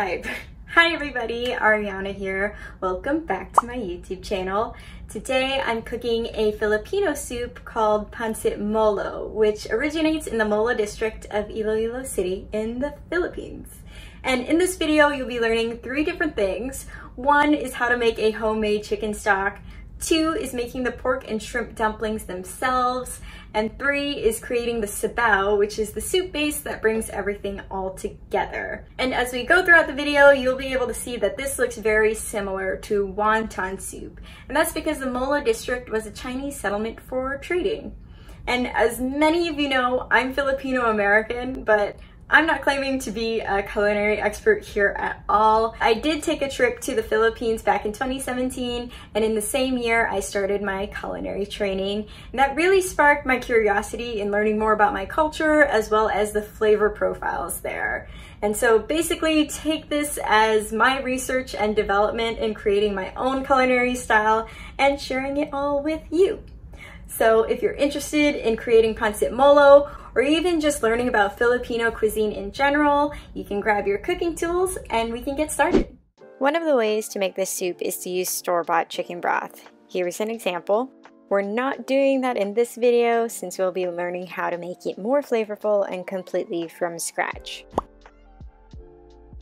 subscribe. Hi everybody, Ariana here. Welcome back to my YouTube channel. Today I'm cooking a Filipino soup called PANCIT MOLO, which originates in the Molo district of Iloilo City in the Philippines. And in this video, you'll be learning 3 different things. 1 is how to make a homemade chicken stock. 2 is making the pork and shrimp dumplings themselves. And 3 is creating the sabaw, which is the soup base that brings everything all together. And as we go throughout the video, you'll be able to see that this looks very similar to wonton soup. And that's because the Molo district was a Chinese settlement for trading. And as many of you know, I'm Filipino American, but I'm not claiming to be a culinary expert here at all. I did take a trip to the Philippines back in 2017, and in the same year I started my culinary training. And that really sparked my curiosity in learning more about my culture as well as the flavor profiles there. And so basically take this as my research and development in creating my own culinary style and sharing it all with you. So if you're interested in creating PANCIT MOLO, or even just learning about Filipino cuisine in general, you can grab your cooking tools and we can get started. One of the ways to make this soup is to use store-bought chicken broth. Here's an example. We're not doing that in this video since we'll be learning how to make it more flavorful and completely from scratch.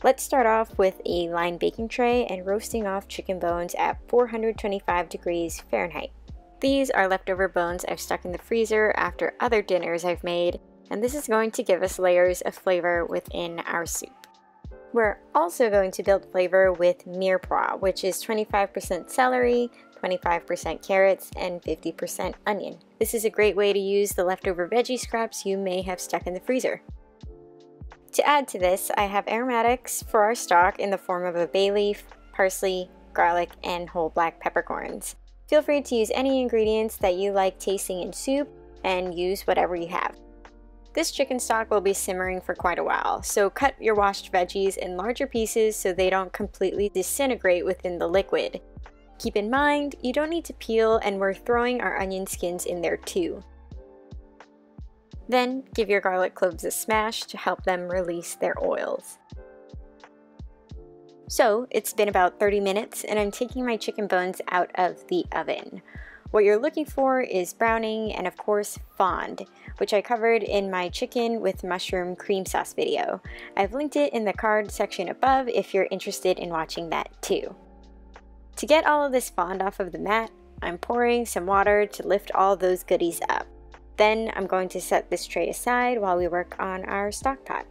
Let's start off with a lined baking tray and roasting off chicken bones at 425 degrees Fahrenheit. These are leftover bones I've stuck in the freezer after other dinners I've made, and this is going to give us layers of flavor within our soup. We're also going to build flavor with Mirepoix, which is 25% celery, 25% carrots, and 50% onion. This is a great way to use the leftover veggie scraps you may have stuck in the freezer. To add to this, I have aromatics for our stock in the form of a bay leaf, parsley, garlic, and whole black peppercorns. Feel free to use any ingredients that you like tasting in soup and use whatever you have. This chicken stock will be simmering for quite a while, so cut your washed veggies in larger pieces so they don't completely disintegrate within the liquid. Keep in mind, you don't need to peel, and we're throwing our onion skins in there too. Then give your garlic cloves a smash to help them release their oils. So it's been about 30 minutes and I'm taking my chicken bones out of the oven. What you're looking for is browning and of course fond, which I covered in my chicken with mushroom cream sauce video. I've linked it in the card section above if you're interested in watching that too. To get all of this fond off of the mat, I'm pouring some water to lift all those goodies up. Then I'm going to set this tray aside while we work on our stock pot.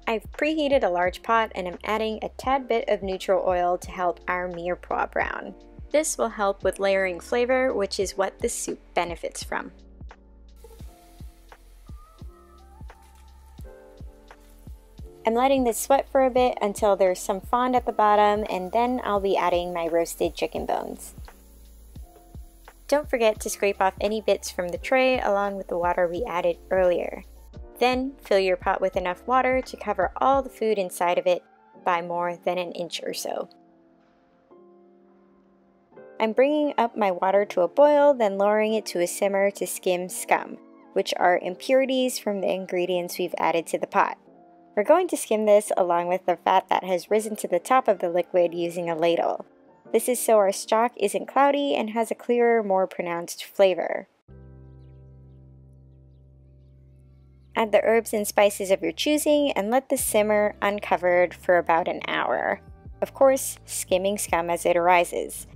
I've preheated a large pot and I'm adding a tad bit of neutral oil to help our mirepoix brown. This will help with layering flavor, which is what this soup benefits from. I'm letting this sweat for a bit until there's some fond at the bottom, and then I'll be adding my roasted chicken bones. Don't forget to scrape off any bits from the tray along with the water we added earlier. Then fill your pot with enough water to cover all the food inside of it by more than an inch or so. I'm bringing up my water to a boil, then lowering it to a simmer to skim scum, which are impurities from the ingredients we've added to the pot. We're going to skim this along with the fat that has risen to the top of the liquid using a ladle. This is so our stock isn't cloudy and has a clearer, more pronounced flavor. Add the herbs and spices of your choosing and let this simmer uncovered for about an hour. Of course, skimming scum as it arises.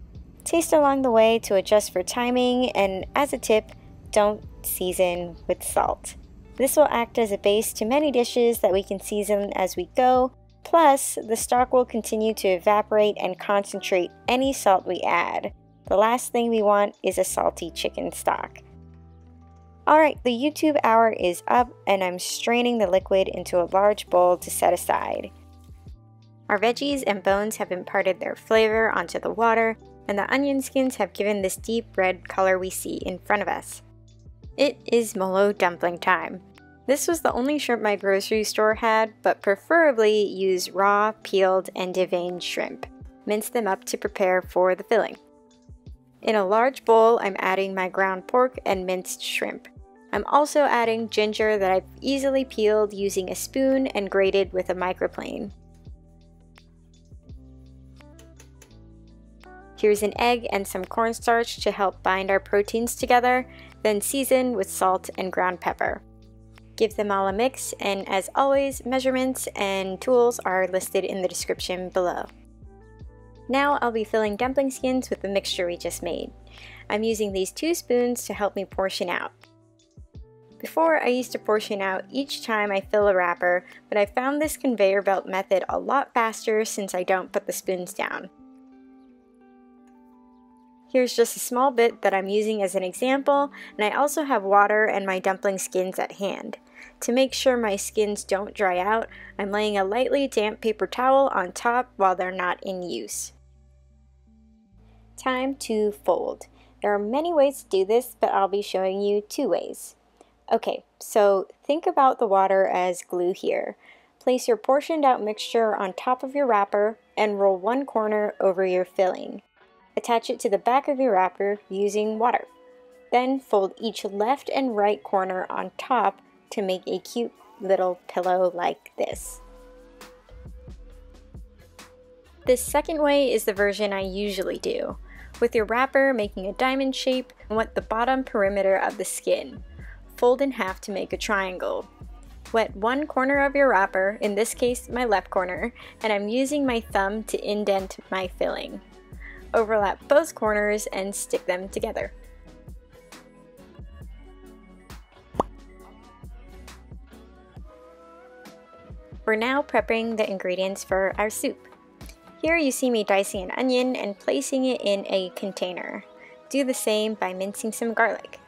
Taste along the way to adjust for timing, and as a tip, don't season with salt. This will act as a base to many dishes that we can season as we go, plus the stock will continue to evaporate and concentrate any salt we add. The last thing we want is a salty chicken stock. Alright, the YouTube hour is up and I'm straining the liquid into a large bowl to set aside. Our veggies and bones have imparted their flavor onto the water, and the onion skins have given this deep red color we see in front of us. It is Molo dumpling time. This was the only shrimp my grocery store had, but preferably use raw, peeled, and deveined shrimp. Mince them up to prepare for the filling. In a large bowl, I'm adding my ground pork and minced shrimp. I'm also adding ginger that I've easily peeled using a spoon and grated with a microplane. Here's an egg and some cornstarch to help bind our proteins together, then season with salt and ground pepper. Give them all a mix, and as always, measurements and tools are listed in the description below. Now I'll be filling dumpling skins with the mixture we just made. I'm using these 2 spoons to help me portion out. Before, I used to portion out each time I fill a wrapper, but I found this conveyor belt method a lot faster since I don't put the spoons down. Here's just a small bit that I'm using as an example, and I also have water and my dumpling skins at hand. To make sure my skins don't dry out, I'm laying a lightly damp paper towel on top while they're not in use. Time to fold. There are many ways to do this, but I'll be showing you 2 ways. Okay, so think about the water as glue here. Place your portioned out mixture on top of your wrapper and roll one corner over your filling. Attach it to the back of your wrapper using water. Then fold each left and right corner on top to make a cute little pillow like this. This second way is the version I usually do, with your wrapper making a diamond shape and wet the bottom perimeter of the skin. Fold in half to make a triangle. Wet one corner of your wrapper, in this case my left corner, and I'm using my thumb to indent my filling. Overlap both corners and stick them together. We're now prepping the ingredients for our soup. Here you see me dicing an onion and placing it in a container. Do the same by mincing some garlic.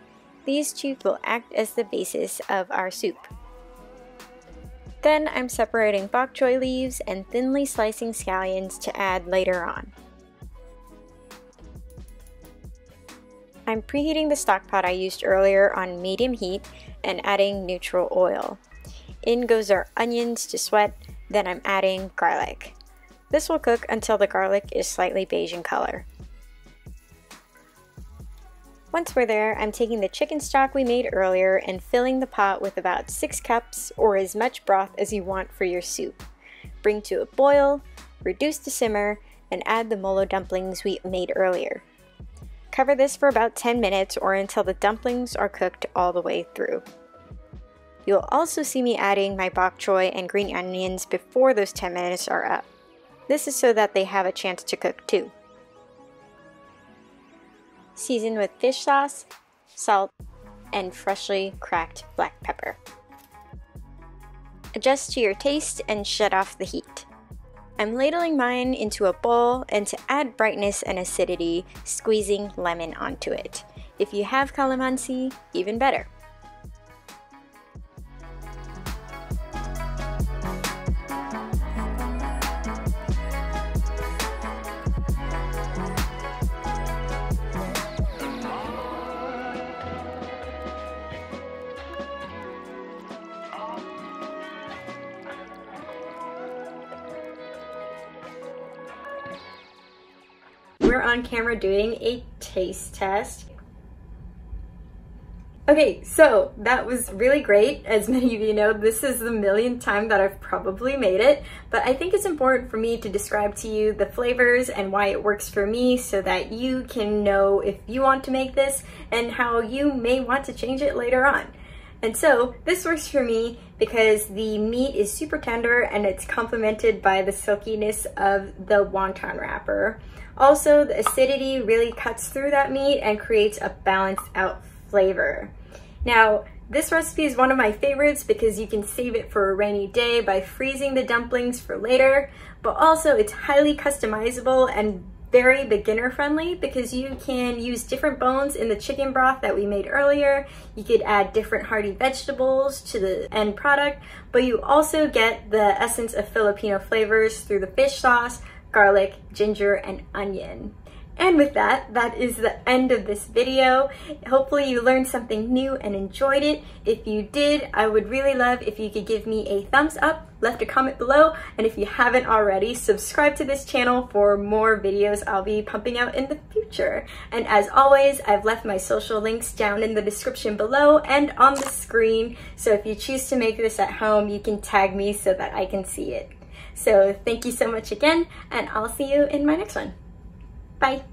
These 2 will act as the basis of our soup. Then I'm separating bok choy leaves and thinly slicing scallions to add later on. I'm preheating the stock pot I used earlier on medium heat and adding neutral oil. In goes our onions to sweat, then I'm adding garlic. This will cook until the garlic is slightly beige in color. Once we're there, I'm taking the chicken stock we made earlier and filling the pot with about 6 cups or as much broth as you want for your soup. Bring to a boil, reduce to simmer, and add the molo dumplings we made earlier. Cover this for about 10 minutes or until the dumplings are cooked all the way through. You'll also see me adding my bok choy and green onions before those 10 minutes are up. This is so that they have a chance to cook too. Season with fish sauce, salt, and freshly cracked black pepper. Adjust to your taste and shut off the heat. I'm ladling mine into a bowl, and to add brightness and acidity, squeezing lemon onto it. If you have calamansi, even better. We're on camera doing a taste test. Okay, so that was really great. As many of you know, this is the millionth time that I've probably made it, but I think it's important for me to describe to you the flavors and why it works for me so that you can know if you want to make this and how you may want to change it later on. And so this works for me because the meat is super tender and it's complemented by the silkiness of the wonton wrapper. Also, the acidity really cuts through that meat and creates a balanced out flavor. Now, this recipe is one of my favorites because you can save it for a rainy day by freezing the dumplings for later, but also it's highly customizable and very beginner friendly because you can use different bones in the chicken broth that we made earlier. You could add different hearty vegetables to the end product, but you also get the essence of Filipino flavors through the fish sauce, garlic, ginger, and onion. And with that, that is the end of this video. Hopefully you learned something new and enjoyed it. If you did, I would really love if you could give me a thumbs up, left a comment below, and if you haven't already, subscribe to this channel for more videos I'll be pumping out in the future. And as always, I've left my social links down in the description below and on the screen, so if you choose to make this at home, you can tag me so that I can see it. So thank you so much again, and I'll see you in my next one. Bye.